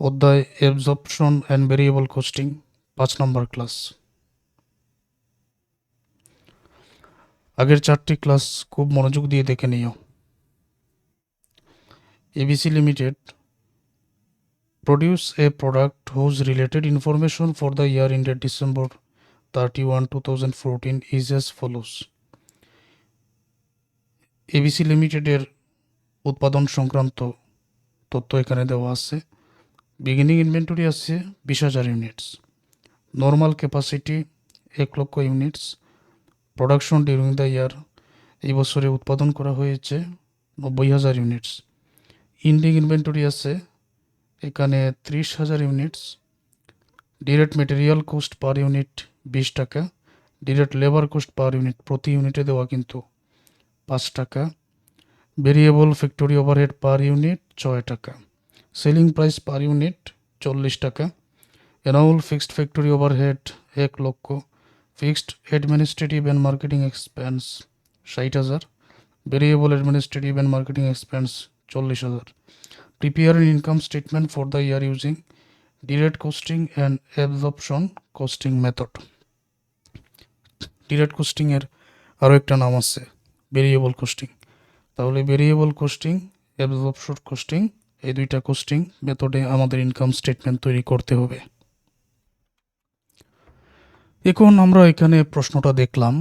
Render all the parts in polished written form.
অধ্যায় absorption and variable costing 5 number class. আগের 4টি ক্লাস খুব মনোযোগ দিয়ে দেখে নিও। ABC Limited produce a product whose related information for the year ended December 31, 2014 is as follows. ABC Limited এর উৎপাদন সংক্রান্ত তথ্য এখানে দেওয়া আছে। বিগিনিং ইনভেন্টরি আছে 20,000 ইউনিটস, নর্মাল ক্যাপাসিটি 1 লক্ষ units, production during the year এই বছরে উৎপাদন করা হয়েছে 90,000 ইউনিটস। ইন্ডিং ইনভেন্টরি আছে এখানে 30,000 units. Direct material coast per unit 20 টাকা, direct labour coast per unit প্রতি ইউনিটে দেওয়া কিন্তু 5 টাকা, variable factory overhead per unit 6 টাকা, সেলিং প্রাইস পার ইউনিট 40 টাকা, অ্যানুয়াল ফিক্সড ফ্যাক্টরি ওভারহেড 1 লক্ষ, fixed administrative and marketing expense 60,000, variable administrative and marketing expense 40,000। Prepare an income statement for the year using direct costing and absorption costing method. Direct কস্টিংয়ের আরও একটা নাম আছে variable costing. তাহলে variable costing, absorption costing এই দুইটা costing মেথডে আমাদের ইনকাম স্টেটমেন্ট তৈরি করতে হবে। এখন আমরা এখানে প্রশ্নটা দেখলাম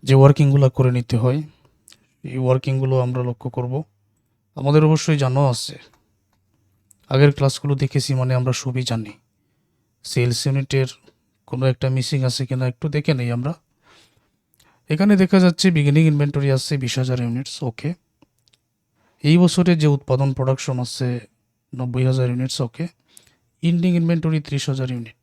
যে ওয়ার্কিংগুলো করে নিতে হয়, এই ওয়ার্কিংগুলো আমরা লক্ষ্য করব। আমাদের অবশ্যই জানা আছে, আগের ক্লাসগুলো দেখেছি মানে আমরা সবই জানি। সেলস ইউনিটের কোনো একটা মিসিং আছে কিনা একটু দেখে নেই আমরা। এখানে দেখা যাচ্ছে বিগিনিং ইনভেন্টরি আছে 20,000 ইউনিটস, ওকে। এই বছরে যে উৎপাদন প্রোডাকশন আছে 90,000 ইউনিটস, ওকে। ইন্ডিং ইনভেন্টরি 30,000 ইউনিট।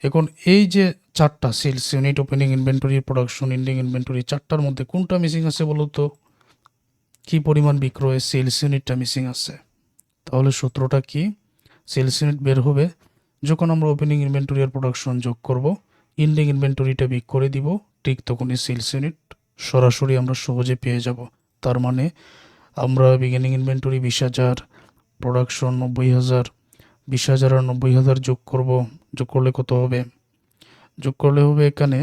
এখন এই যে চারটা sales unit, opening inventory, production, ending inventory, চারটার মধ্যে কোনটা মিসিং আছে বলো তো? কী পরিমাণ বিক্রয়? সেলস ইউনিটটা মিসিং আছে। তাহলে সূত্রটা কি? সেলস ইউনিট বের হবে যখন আমরা ওপেনিং ইনভেন্টরি আর প্রোডাকশন যোগ করব, ইন্ডিং ইনভেন্টরিটা বিক করে দিব, ঠিক তখনই সেলস ইউনিট সরাসরি আমরা সহজে পেয়ে যাব। তার মানে আমরা বিগিনিং ইনভেন্টরি 20,000, প্রোডাকশন 90,000, 20,000 আর 90,000 যোগ করব। যোগ করলে কত হবে? যোগ করলে হবে এখানে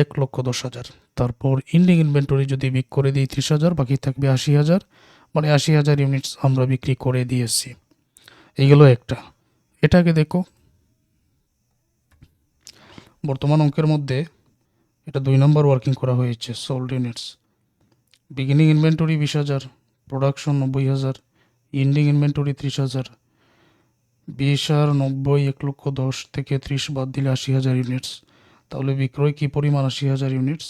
1,10,000। তারপর ইন্ডিং ইনভেন্টরি যদি বিক করে দিই 30,000, বাকি থাকবে 80,000, মানে 80,000 ইউনিটস আমরা বিক্রি করে দিয়েছি। এইগুলো একটা। এটাকে দেখো, বর্তমান অঙ্কের মধ্যে এটা 2 নম্বর ওয়ার্কিং করা হয়েছে। Sold units, beginning inventory 20,000, production 90,000, ending inventory 30,000, 20 আর 90 1,10,000 থেকে 30 বাদ দিলে 80,000 ইউনিটস। তাহলে বিক্রয় কী পরিমাণ? 80,000 ইউনিটস।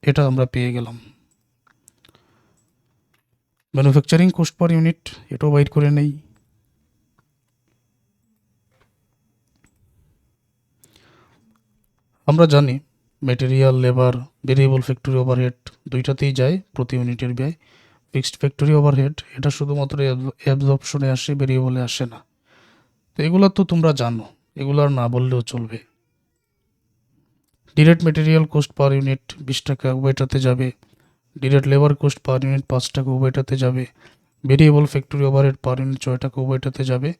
এটা আমরা পেয়ে গেলাম। ম্যানুফ্যাকচারিং কস্ট পার ইউনিট এটাও বাইর করে নেই। আমরা জানি material, labour, variable factory overhead দুইটাতেই যায় প্রতি ইউনিটের ব্যয়। ফিক্সড ফ্যাক্টরি ওভারহেড এটা শুধুমাত্র অ্যাবজর্পশনে আসে, ভেরিয়েবলে আসে না। তো এগুলো তো তোমরা জানো, এগুলো আর না বললেও চলবে। Direct material coast per unit 20 টাকা, উভয়টাতে যাবে। Direct labour coast per unit 5 টাকা, উভয়টাতে যাবে। Variable factory overhead per unit 6 টাকা, উভয়টাতে যাবে।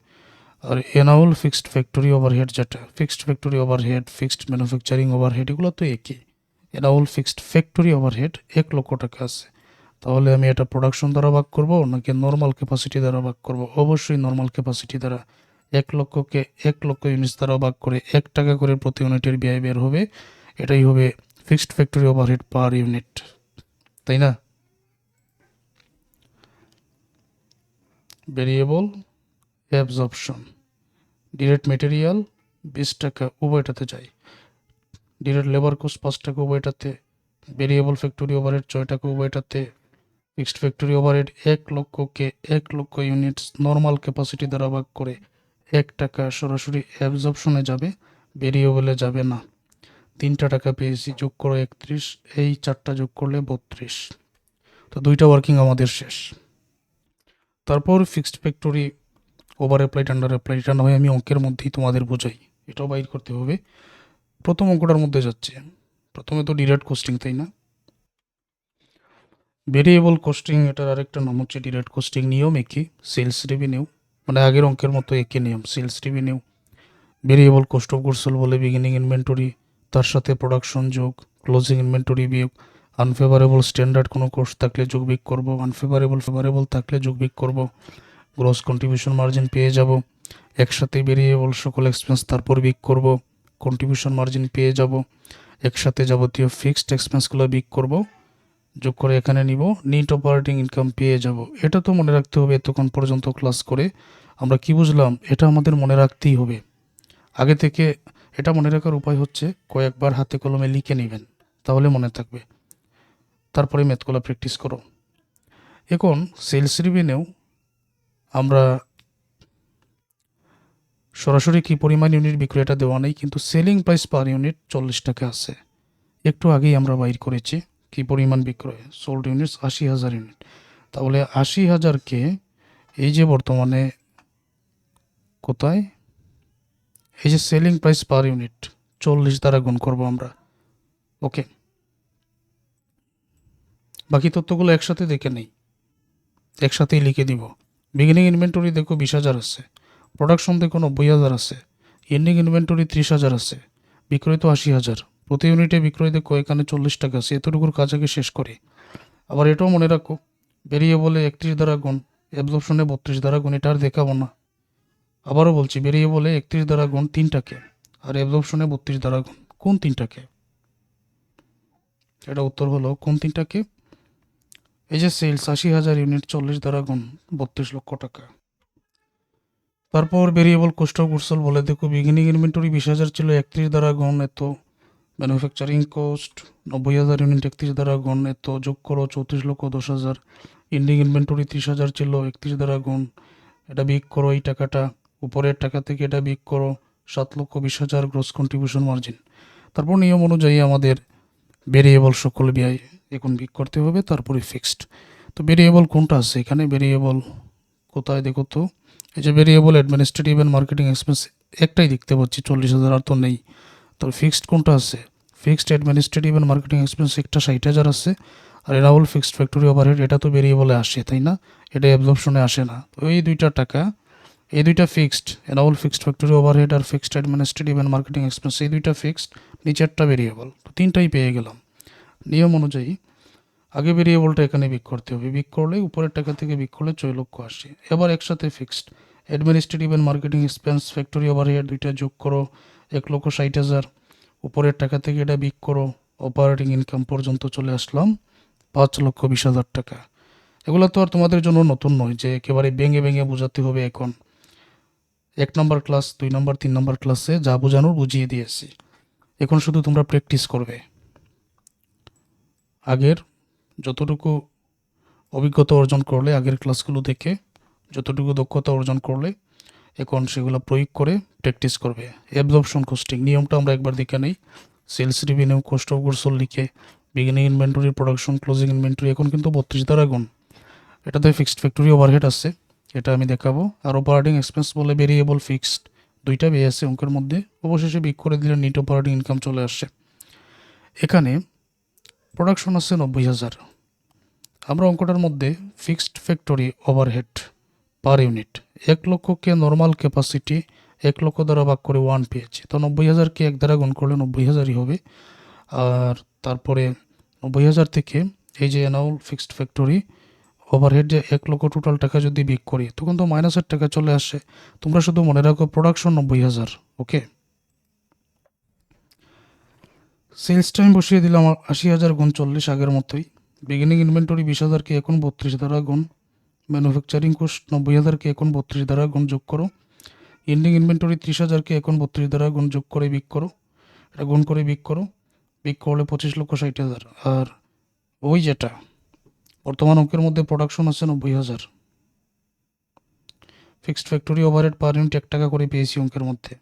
আর অ্যানুয়াল ফিক্সড ফ্যাক্টরি ওভারহেড, যেটা fixed factory overhead, fixed manufacturing overhead, এগুলো তো একই। অ্যানুয়াল ফিক্সড ফ্যাক্টরি ওভারহেড 1 লক্ষ টাকা আছে। তাহলে আমি এটা প্রোডাকশন দ্বারা ভাগ করব নাকি নর্মাল ক্যাপাসিটি দ্বারা ভাগ করব? অবশ্যই নর্মাল ক্যাপাসিটি দ্বারা। 1 লক্ষকে 1 লক্ষ ইউনিটস দ্বারা ভাগ করে 1 টাকা করে প্রতি ইউনিটের ব্যয় বের হবে। এটাই হবে fixed factory overhead per unit, তাই না? ভেরিয়েবল অ্যাবজর্পশন, ডিরেক্ট মেটেরিয়াল 20 টাকা, উভয়টাতে যায়। ডিরেক্ট লেবার কোস্ট 5 টাকা, উভয়টাতে। ভেরিয়েবল ফ্যাক্টরি ওভারহেড 6 টাকা, উভয়টাতে। ফিক্সড ফ্যাক্টরি ওভারহেড 1 লক্ষকে 1 লক্ষ ইউনিটস নর্মাল ক্যাপাসিটি দ্বারা ভাগ করে 1 টাকা সরাসরি অ্যাবজর্পশনে যাবে, ভেরিয়েবলে যাবে না। 3টা টাকা পেয়েছি, যোগ করো 31, এই 4টা যোগ করলে 32। তো 2টা ওয়ার্কিং আমাদের শেষ। তারপর fixed factory over applied, under applied, এটা নয় আমি অঙ্কের মধ্যেই তোমাদের বোঝাই, এটাও বাইর করতে হবে। প্রথম অঙ্কটার মধ্যে যাচ্ছে, প্রথমে তো ডিরেক্ট কস্টিং, তাই না? ভেরিয়েবল কস্টিং এটার আরেকটা নাম হচ্ছে ডিরেক্ট কস্টিং। নিয়ম একই, সেলস রেভিনিউ মানে আগের অঙ্কের মতো একই নিয়ম। Sales revenue variable cost of goods sold বলে বিগিনিং ইনভেন্টরি, তার সাথে প্রোডাকশন যোগ, ক্লোজিং ইনভেন্টরি বিয়োগ, আনফেভারেবল স্ট্যান্ডার্ড কোনো কোস্ট থাকলে যোগ বিয়োগ করবো, ফেভারেবল থাকলে যোগ বিয়োগ করবো, গ্রস কন্ট্রিবিউশন মার্জিন পেয়ে যাব। একসাথে ভেরিয়েবল সকল এক্সপেন্স তারপর বিয়োগ করব, কন্ট্রিবিউশন মার্জিন পেয়ে যাব। একসাথে যাবতীয় ফিক্সড এক্সপেন্সগুলো বিয়োগ করব, যোগ করে এখানে নিব, নেট অপারেটিং ইনকাম পেয়ে যাব। এটা তো মনে রাখতে হবে। এতক্ষণ পর্যন্ত ক্লাস করে আমরা কি বুঝলাম? এটা আমাদের মনে রাখতেই হবে আগে থেকে। এটা মনে রাখার উপায় হচ্ছে কয়েকবার হাতে কলমে লিখে নেবেন, তাহলে মনে থাকবে। তারপরে ম্যাথগুলো প্র্যাকটিস করো। এখন সেলস রেভিনিউ আমরা সরাসরি কি পরিমাণ ইউনিট বিক্রয় এটা দেওয়া নেই, কিন্তু সেলিং প্রাইস পার ইউনিট 40 টাকা আছে। একটু আগেই আমরা বাইর করেছি কি পরিমাণ বিক্রয়, সোল্ড ইউনিটস 80,000 ইউনিট। তাহলে 80,000কে এই যে বর্তমানে কোথায়, এই যে সেলিং প্রাইস পার ইউনিট 40 দ্বারা গুণ করব আমরা। ওকে, বাকি তথ্যগুলো একসাথে দেখে নেই, একসাথেই লিখে দিব। বিগিনিং ইনভেন্টরি দেখো 20,000 আছে, প্রোডাকশন দেখো 90,000 আছে, এন্ডিং ইনভেন্টরি 30,000 আছে, বিক্রয় তো 80,000। প্রতি ইউনিটে বিক্রয় দেখো এখানে 40 টাকা আছে। এতটুকুর কাজ আগে শেষ করি। আবার এটাও মনে রাখো, ভেরিয়েবলে 31 দ্বারা গুণ, অ্যাবজর্পশনে 32 দ্বারা গুণ। এটা আর দেখাবো না। আবারও বলছি, ভেরিয়েবলে 31 দ্বারা গুণ 3টাকে, আর অ্যাবজর্পশনে 32 দ্বারা গুণ। কোন 3টাকে? এটা উত্তর হলো কোন 3টাকে? এই যে সেলস 80,000 ইউনিট 40 দ্বারা গুণ 32 লক্ষ টাকা। তারপর variable cost of goods sold বলে দেখো, বিগিনিং ইনভেন্টরি 20,000 ছিল, 31 দ্বারা গুণ এত, ম্যানুফ্যাকচারিং কস্ট 90,000 ইউনিট 31 দ্বারা গুণ এত, যোগ করো 34,10,000। এন্ডিং ইনভেন্টরি 30,000 ছিল, 31 দ্বারা গুণ, এটা বিয়োগ করো এই টাকাটা, উপরের টাকা থেকে এটা বিয়োগ করো, 7,20,000 গ্রস কন্ট্রিবিউশন মার্জিন। তারপর নিয়ম অনুযায়ী আমাদের ভেরিয়েবল সকল ব্যয় এখন বিয়োগ করতে হবে, তারপরে ফিক্সড। তো ভেরিয়েবল কোনটা আছে এখানে? ভেরিয়েবল কোথায় দেখো তো, এই যে variable administrative and marketing expense একটাই দেখতে পাচ্ছি, 40,000, আর তো নেই। তো ফিক্সড কোনটা আছে? Fixed administrative and marketing expense একটা 60,000 আছে, আর এনাবল ফিক্সড ফ্যাক্টরি ওভারহেড এটা তো ভেরিয়েবলে আসে, তাই না? এটা অ্যাবজর্পশনে আসে না। তো এই দুইটা টাকা, এই দুইটা fixed, enable fixed factory overhead আর fixed administrative and marketing expense, এই দুইটা ফিক্সড, নিচেরটা ভেরিয়েবল। তো তিনটাই পেয়ে গেলাম। নিয়ম অনুযায়ী আগে ভেরিয়েবলটা এখানে বিক করতে হবে, বিক করলে উপরের টাকা থেকে বিক করলে 6,80,000। এবার একসাথে fixed administrative and marketing expense factory overhead দুইটা যোগ করো, 1,60,000। উপরের টাকা থেকে এটা বিক করো, অপারেটিং ইনকাম পর্যন্ত চলে আসলাম 5,20,000 টাকা। এগুলো তো আর তোমাদের জন্য নতুন নয় যে একেবারে ভেঙে ভেঙে বোঝাতে হবে। এখন 1 নম্বর ক্লাস, 2 নম্বর, 3 নম্বর ক্লাসে যা বোঝানোর বুঝিয়ে দিয়েছি। এখন শুধু তোমরা প্র্যাকটিস করবে। আগের যতটুকু অভিজ্ঞতা অর্জন করলে, আগের ক্লাসগুলো দেখে যতটুকু দক্ষতা অর্জন করলে, এখন সেগুলো প্রয়োগ করে প্র্যাকটিস করবে। অ্যাবজর্পশন কস্টিং নিয়মটা আমরা একবার দেখে নেই। Sales revenue, cost of goods sold লিখে, beginning inventory, production, closing inventory এখন কিন্তু 32 দ্বারা গুণ। এটাতে ফিক্সড ফ্যাক্টরি ওভারহেড আছে, এটা আমি দেখাবো। আর অপারেটিং এক্সপেন্স বলে ভেরিয়েবল ফিক্সড দুইটা ব্যয় আছে অঙ্কের মধ্যে। অবশেষে বিক করে দিলে নেট অপারেটিং ইনকাম চলে আসছে। এখানে প্রোডাকশন আছে 90,000। আমরা অঙ্কটার মধ্যে fixed factory overhead per unit 1 লক্ষকে নর্মাল ক্যাপাসিটি 1 লক্ষ দ্বারা ভাগ করে 1 পেয়েছি। তো 90,000কে 1 দ্বারা গুণ করলে 90,000ই হবে। আর তারপরে 90,000 থেকে এই যে অ্যানুয়াল ফিক্সড ফ্যাক্টরি ওভারহেড যে 1 লক্ষ টোটাল টাকা যদি বিক করি, তখন তো মাইনাসের টাকা চলে আসে। তোমরা শুধু মনে রাখো প্রোডাকশন 90,000। ওকে, সেলস টাইম বসিয়ে দিলাম 80,000 গুণ 40 আগের মতোই। বিগিনিং ইনভেন্টরি 20,000কে এখন 32 দ্বারা গুণ, ম্যানুফ্যাকচারিং কোস্ট 90,000কে এখন 32 দ্বারা গুণ যোগ করো, এন্ডিং ইনভেন্টরি 30,000কে এখন 32 দ্বারা গুণ যোগ করে বিক করো, এটা গুণ করে বিক করো, বিক করলে 25,60,000। আর ওই যেটা বর্তমান অঙ্কের মধ্যে প্রোডাকশন আছে 90,000, fixed factory overhead per unit 1 টাকা করে পেয়েছি অঙ্কের মধ্যে।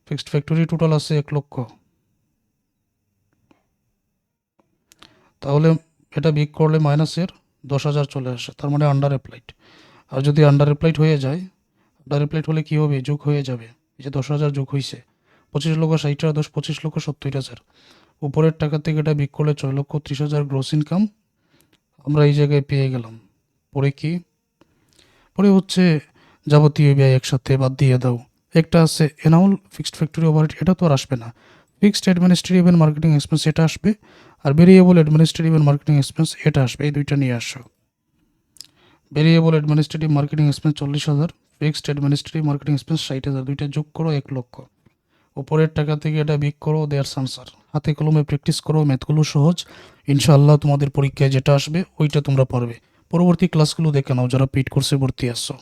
ফিক্সড ফ্যাক্টরি টোটাল আছে 1 লক্ষ। তাহলে এটা বিক করলে মাইনাসের 10,000 চলে আসে, তার মানে আন্ডার অ্যাপ্লাইড। আর যদি আন্ডার অ্যাপ্লাইড হয়ে যায়, আন্ডার অ্যাপ্লাইড হলে কী হবে? যোগ হয়ে যাবে। এই যে 10,000 যোগ হয়েছে, 25,60,000, 10 25,70,000। উপরের টাকা থেকে এটা বিক করলে 6,30,000 গ্রস ইনকাম আমরা এই জায়গায় পেয়ে গেলাম। পরে কি পরে হচ্ছে যাবতীয় ব্যয় একসাথে বাদ দিয়ে দাও। একটা আছে এনাউল ফিক্সড ফ্যাক্টরি ওভারহেড, এটা তো আর আসবে না। Fixed administrative and marketing expense এটা আসবে, আর variable administrative and marketing expense এটা আসবে। এই দুইটা নিয়ে আসো। Variable administrative marketing expense 40,000, fixed administrative marketing expense 60,000, দুইটা যোগ করো 1,00,000। উপরের টাকা থেকে এটা বিক করো, দেয়ার আনসার। হাতে কলমে প্র্যাকটিস করো, ম্যাথগুলো সহজ, ইনশাআল্লাহ তোমাদের পরীক্ষায় যেটা আসবে ওইটা তোমরা পারবে। পরবর্তী ক্লাসগুলো দেখে নাও যারা পেইড কোর্সে ভর্তি আসছো।